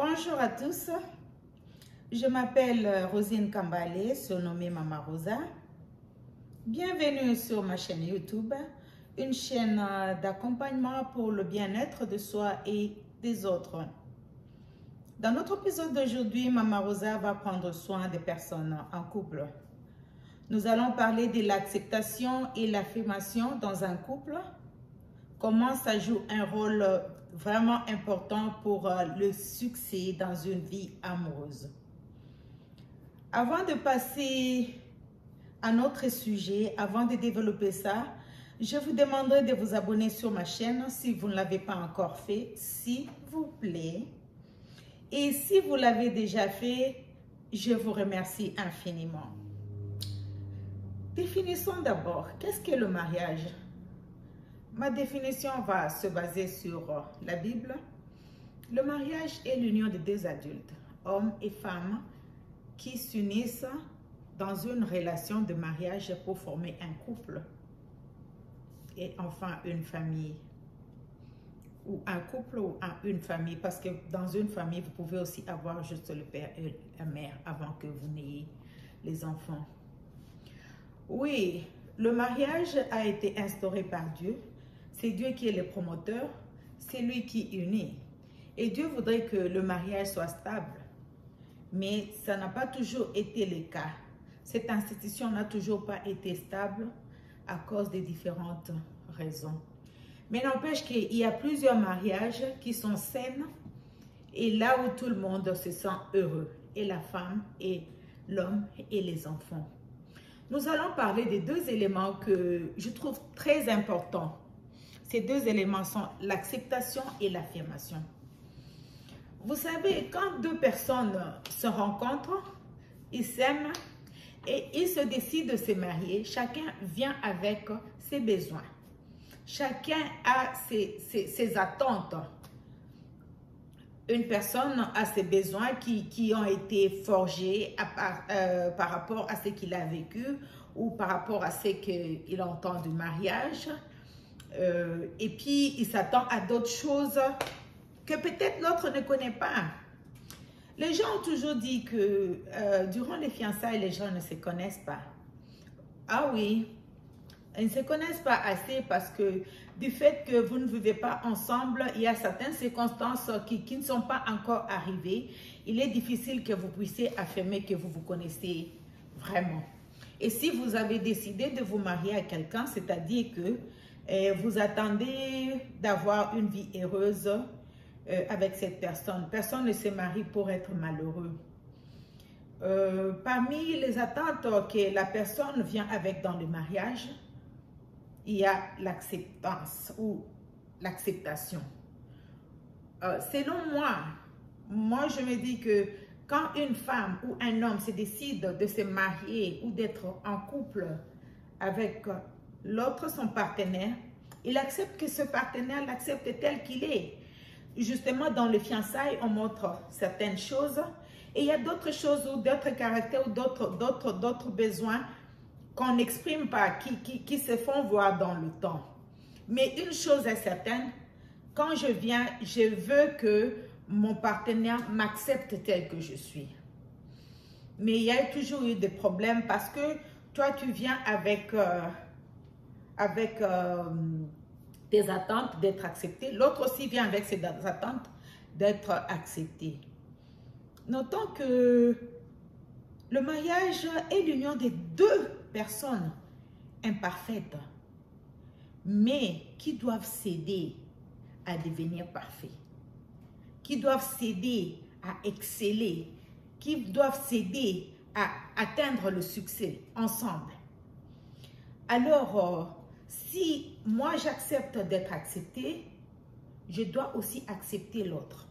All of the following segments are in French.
Bonjour à tous, je m'appelle Rosine Kambale, surnommée Mama Rosa. Bienvenue sur ma chaîne YouTube, une chaîne d'accompagnement pour le bien-être de soi et des autres. Dans notre épisode d'aujourd'hui, Mama Rosa va prendre soin des personnes en couple. Nous allons parler de l'acceptation et l'affirmation dans un couple, comment ça joue un rôle vraiment important pour le succès dans une vie amoureuse. Avant de passer à notre sujet, avant de développer ça, je vous demanderai de vous abonner sur ma chaîne si vous ne l'avez pas encore fait, s'il vous plaît. Et si vous l'avez déjà fait, je vous remercie infiniment. Définissons d'abord, qu'est-ce qu'est le mariage? Ma définition va se baser sur la Bible. Le mariage est l'union de deux adultes, hommes et femmes, qui s'unissent dans une relation de mariage pour former un couple et enfin une famille. Ou un couple ou une famille, parce que dans une famille, vous pouvez aussi avoir juste le père et la mère avant que vous n'ayez les enfants. Oui, le mariage a été instauré par Dieu. C'est Dieu qui est le promoteur, c'est lui qui unit. Et Dieu voudrait que le mariage soit stable. Mais ça n'a pas toujours été le cas. Cette institution n'a toujours pas été stable à cause de différentes raisons. Mais n'empêche qu'il y a plusieurs mariages qui sont sains et là où tout le monde se sent heureux, et la femme, et l'homme, et les enfants. Nous allons parler de deux éléments que je trouve très importants. Ces deux éléments sont l'acceptation et l'affirmation. Vous savez, quand deux personnes se rencontrent, ils s'aiment et ils se décident de se marier, chacun vient avec ses besoins. Chacun a ses attentes. Une personne a ses besoins qui ont été forgés par rapport à ce qu'il a vécu ou par rapport à ce qu'il entend du mariage. Et puis, il s'attend à d'autres choses que peut-être l'autre ne connaît pas. Les gens ont toujours dit que durant les fiançailles, les gens ne se connaissent pas. Ah oui, ils ne se connaissent pas assez parce que du fait que vous ne vivez pas ensemble, il y a certaines circonstances qui ne sont pas encore arrivées. Il est difficile que vous puissiez affirmer que vous vous connaissez vraiment. Et si vous avez décidé de vous marier à quelqu'un, c'est-à-dire que vous attendez d'avoir une vie heureuse avec cette personne. Personne ne se marie pour être malheureux. Parmi les attentes que la personne vient avec dans le mariage, il y a l'acceptance ou l'acceptation. Selon moi je me dis que quand une femme ou un homme se décide de se marier ou d'être en couple avec l'autre, son partenaire, il accepte que ce partenaire l'accepte tel qu'il est. Justement, dans les fiançailles, on montre certaines choses et il y a d'autres choses ou d'autres caractères ou d'autres besoins qu'on n'exprime pas, qui se font voir dans le temps. Mais une chose est certaine, quand je viens, je veux que mon partenaire m'accepte tel que je suis. Mais il y a toujours eu des problèmes parce que toi, tu viens avec des attentes d'être accepté. L'autre aussi vient avec ses attentes d'être accepté. Notons que le mariage est l'union des deux personnes imparfaites, mais qui doivent s'aider à devenir parfaits, qui doivent s'aider à exceller, qui doivent s'aider à atteindre le succès ensemble. Alors, si moi j'accepte d'être accepté, je dois aussi accepter l'autre,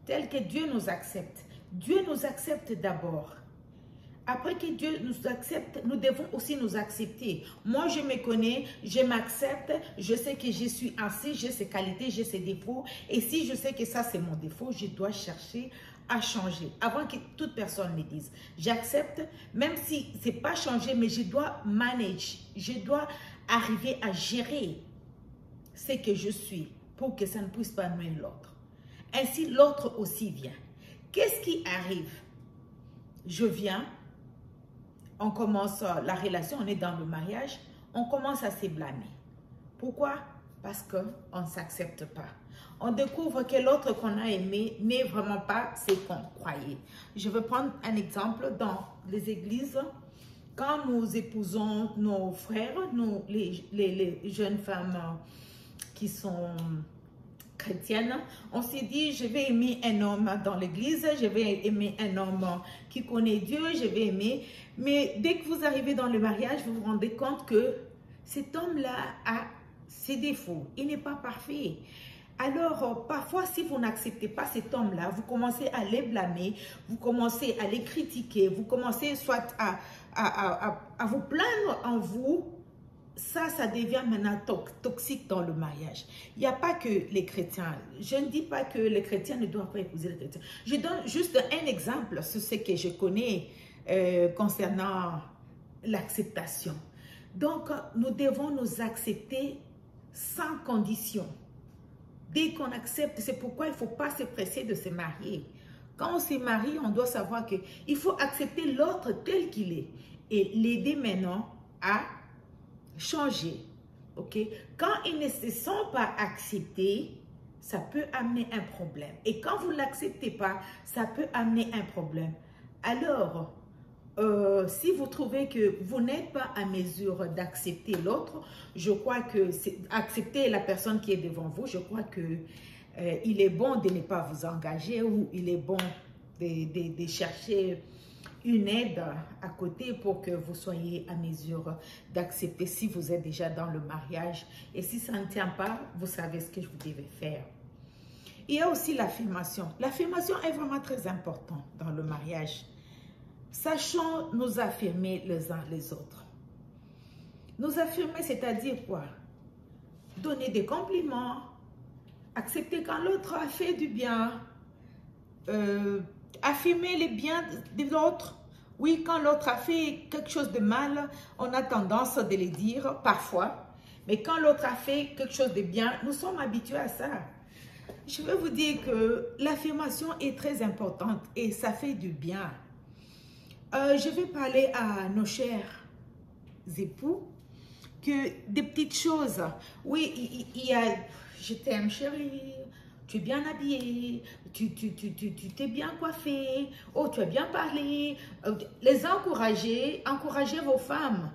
tel que Dieu nous accepte. Dieu nous accepte d'abord. Après que Dieu nous accepte, nous devons aussi nous accepter. Moi, je me connais, je m'accepte, je sais que je suis ainsi, j'ai ces qualités, j'ai ces défauts. Et si je sais que ça, c'est mon défaut, je dois chercher à changer. Avant que toute personne me dise, j'accepte, même si ce n'est pas changé, mais je dois manager, je dois arriver à gérer ce que je suis pour que ça ne puisse pas nuire l'autre. ainsi l'autre aussi vient. Qu'est-ce qui arrive? Je viens, on commence la relation, on est dans le mariage, on commence à se blâmer. Pourquoi? Parce qu'on ne s'accepte pas. On découvre que l'autre qu'on a aimé n'est vraiment pas ce qu'on croyait. Je vais prendre un exemple dans les églises. Quand nous épousons nos frères, les jeunes femmes qui sont chrétiennes, on s'est dit, je vais aimer un homme dans l'église, je vais aimer un homme qui connaît Dieu, je vais aimer. Mais dès que vous arrivez dans le mariage, vous vous rendez compte que cet homme-là a ses défauts, il n'est pas parfait. Alors, parfois, si vous n'acceptez pas cet homme-là, vous commencez à les blâmer, vous commencez à les critiquer, vous commencez soit à vous plaindre en vous. Ça devient maintenant toxique dans le mariage. Il n'y a pas que les chrétiens. Je ne dis pas que les chrétiens ne doivent pas épouser les chrétiens. Je donne juste un exemple sur ce que je connais concernant l'acceptation. Donc, nous devons nous accepter sans condition. Dès qu'on accepte, c'est pourquoi il ne faut pas se presser de se marier. Quand on se marie, on doit savoir qu'il faut accepter l'autre tel qu'il est et l'aider maintenant à changer. Ok? Quand ils ne se sont pas acceptés, ça peut amener un problème. Et quand vous ne l'acceptez pas, ça peut amener un problème. Alors, si vous trouvez que vous n'êtes pas à mesure d'accepter l'autre, je crois que accepter la personne qui est devant vous, je crois que il est bon de ne pas vous engager ou il est bon de chercher une aide à côté pour que vous soyez à mesure d'accepter si vous êtes déjà dans le mariage. Et si ça ne tient pas, vous savez ce que vous devez faire. Il y a aussi l'affirmation. L'affirmation est vraiment très importante dans le mariage. Sachons nous affirmer les uns les autres. Nous affirmer, c'est-à-dire quoi? Donner des compliments, accepter quand l'autre a fait du bien, affirmer les biens de l'autre. Oui, quand l'autre a fait quelque chose de mal, on a tendance de le dire parfois. Mais quand l'autre a fait quelque chose de bien, nous sommes habitués à ça. Je veux vous dire que l'affirmation est très importante et ça fait du bien. Je vais parler à nos chers époux que des petites choses. Oui, il y a « je t'aime chérie », tu es bien habillé, tu t'es bien coiffé, oh, tu as bien parlé. Les encourager, encouragez vos femmes,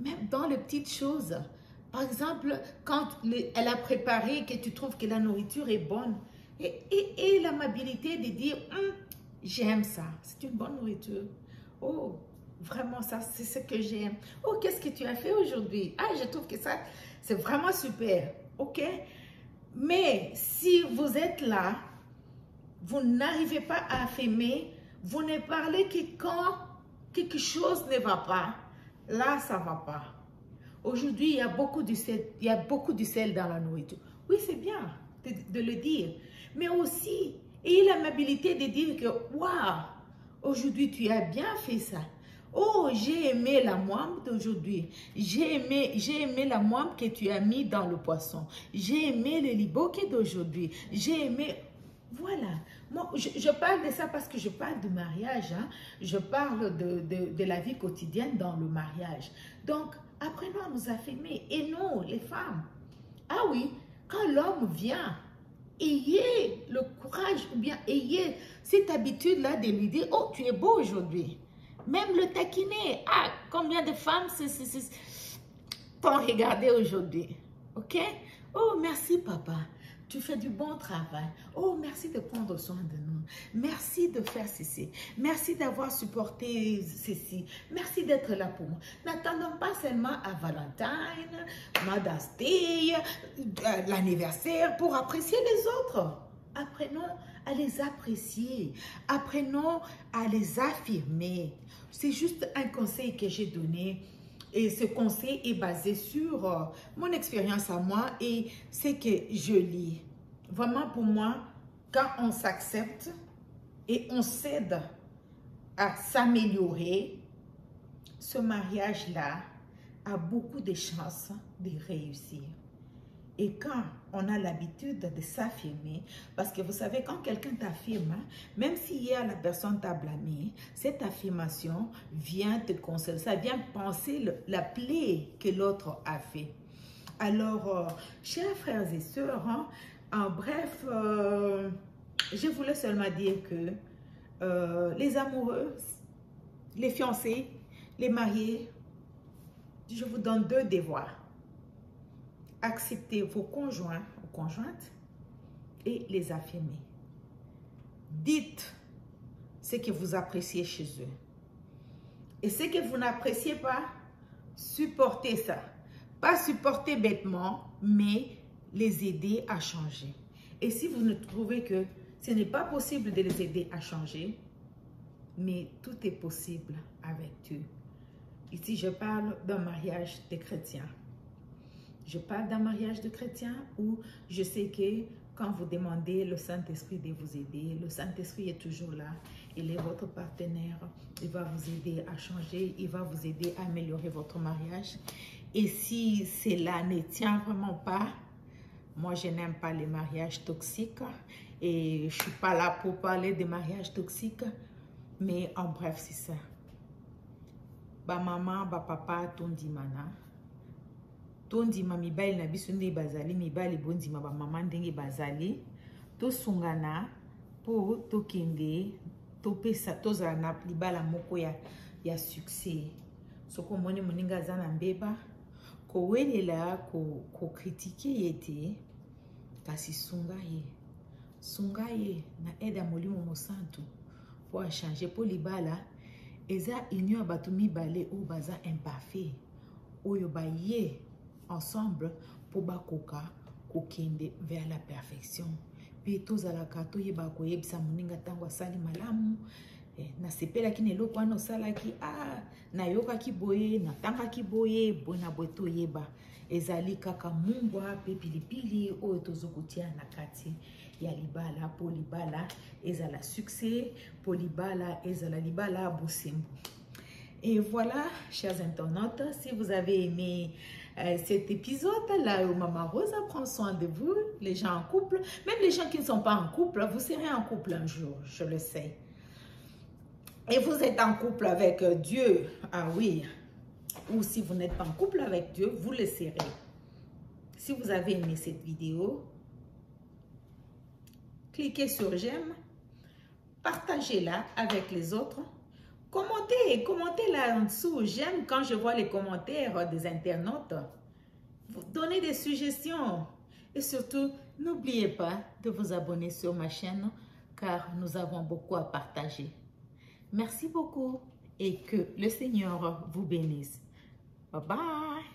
même dans les petites choses. Par exemple, quand elle a préparé, que tu trouves que la nourriture est bonne, et l'amabilité de dire j'aime ça, c'est une bonne nourriture. Oh, vraiment ça, c'est ce que j'aime. Oh, qu'est-ce que tu as fait aujourd'hui? Ah, je trouve que ça, c'est vraiment super. Ok? Mais si vous êtes là, vous n'arrivez pas à affirmer, vous ne parlez que quand quelque chose ne va pas, là, ça ne va pas. Aujourd'hui, il y a beaucoup de sel dans la nourriture. Oui, c'est bien de le dire. Mais aussi, ayez l'amabilité de dire que, waouh, aujourd'hui, tu as bien fait ça. Oh, j'ai aimé la moine d'aujourd'hui. J'ai aimé la moine que tu as mis dans le poisson. J'ai aimé le liboké d'aujourd'hui. J'ai aimé... Voilà. Moi, je parle de ça parce que je parle de mariage. Hein. Je parle de la vie quotidienne dans le mariage. Donc, apprenons à nous affirmer. Et nous, les femmes. Ah oui, quand l'homme vient, ayez le courage ou bien ayez cette habitude-là de lui dire, oh, tu es beau aujourd'hui. Même le taquiner. Ah, combien de femmes t'ont regardé aujourd'hui? Ok? Oh, merci papa. Tu fais du bon travail. Oh, merci de prendre soin de nous. Merci de faire ceci. Merci d'avoir supporté ceci. Merci d'être là pour moi. N'attendons pas seulement à Valentine, Mother's Day, l'anniversaire pour apprécier les autres. Apprenons à les apprécier. Apprenons à les affirmer. C'est juste un conseil que j'ai donné. Et ce conseil est basé sur mon expérience à moi et ce que je lis. Vraiment pour moi, quand on s'accepte et on s'aide à s'améliorer, ce mariage-là a beaucoup de chances de réussir. Et quand on a l'habitude de s'affirmer, parce que vous savez, quand quelqu'un t'affirme, même si hier la personne t'a blâmé, cette affirmation vient te consoler, ça vient penser la plaie que l'autre a fait. Alors, chers frères et sœurs, hein, en bref, je voulais seulement dire que les amoureux, les fiancés, les mariés, je vous donne 2 devoirs. Acceptez vos conjoints ou conjointes et les affirmer. Dites ce que vous appréciez chez eux. Et ce que vous n'appréciez pas, supportez ça. Pas supporter bêtement, mais les aider à changer. Et si vous ne trouvez que ce n'est pas possible de les aider à changer, mais tout est possible avec Dieu. Ici, je parle d'un mariage de chrétiens. Je parle d'un mariage de chrétiens où je sais que quand vous demandez le Saint-Esprit de vous aider, le Saint-Esprit est toujours là. Il est votre partenaire. Il va vous aider à changer. Il va vous aider à améliorer votre mariage. Et si cela ne tient vraiment pas, moi je n'aime pas les mariages toxiques. Et je ne suis pas là pour parler des mariages toxiques. Mais en bref, c'est ça. Ba maman, ba papa, ton dimana. Tondima mibali na biso nde bazali mibali bondima ba mama ndenge bazali to sungana po to kende to pesa tozala na libala moko ya succès soko moni moninga za na mbeba ko welela ko critiquer yete kasi sunga ye na aide ya molimo mosantu po a changer po libala eza union ya bato mibale o baza imparfait oyo ba ye ensemble pour bakoka kokende vers la perfection. Puis tous à la kato yeba koyebisa moninga tango asali malamu na sepela ki neloko wana osalaki na yoka ki boye na tanga ki boye bona boto yeba ezali kaka mungwa pe pilipili oyo tozokotia na kati ya libala po libala ezala succès po libala ezala libala bosembo. Et voilà, chers internautes, si vous avez aimé cet épisode-là où Maman Rosa prend soin de vous, les gens en couple, même les gens qui ne sont pas en couple, vous serez en couple un jour, je le sais. Et vous êtes en couple avec Dieu, ah oui, ou si vous n'êtes pas en couple avec Dieu, vous le serez. Si vous avez aimé cette vidéo, cliquez sur j'aime, partagez-la avec les autres. Commentez là en dessous. J'aime quand je vois les commentaires des internautes. Vous donnez des suggestions. Et surtout, n'oubliez pas de vous abonner sur ma chaîne car nous avons beaucoup à partager. Merci beaucoup et que le Seigneur vous bénisse. Bye bye.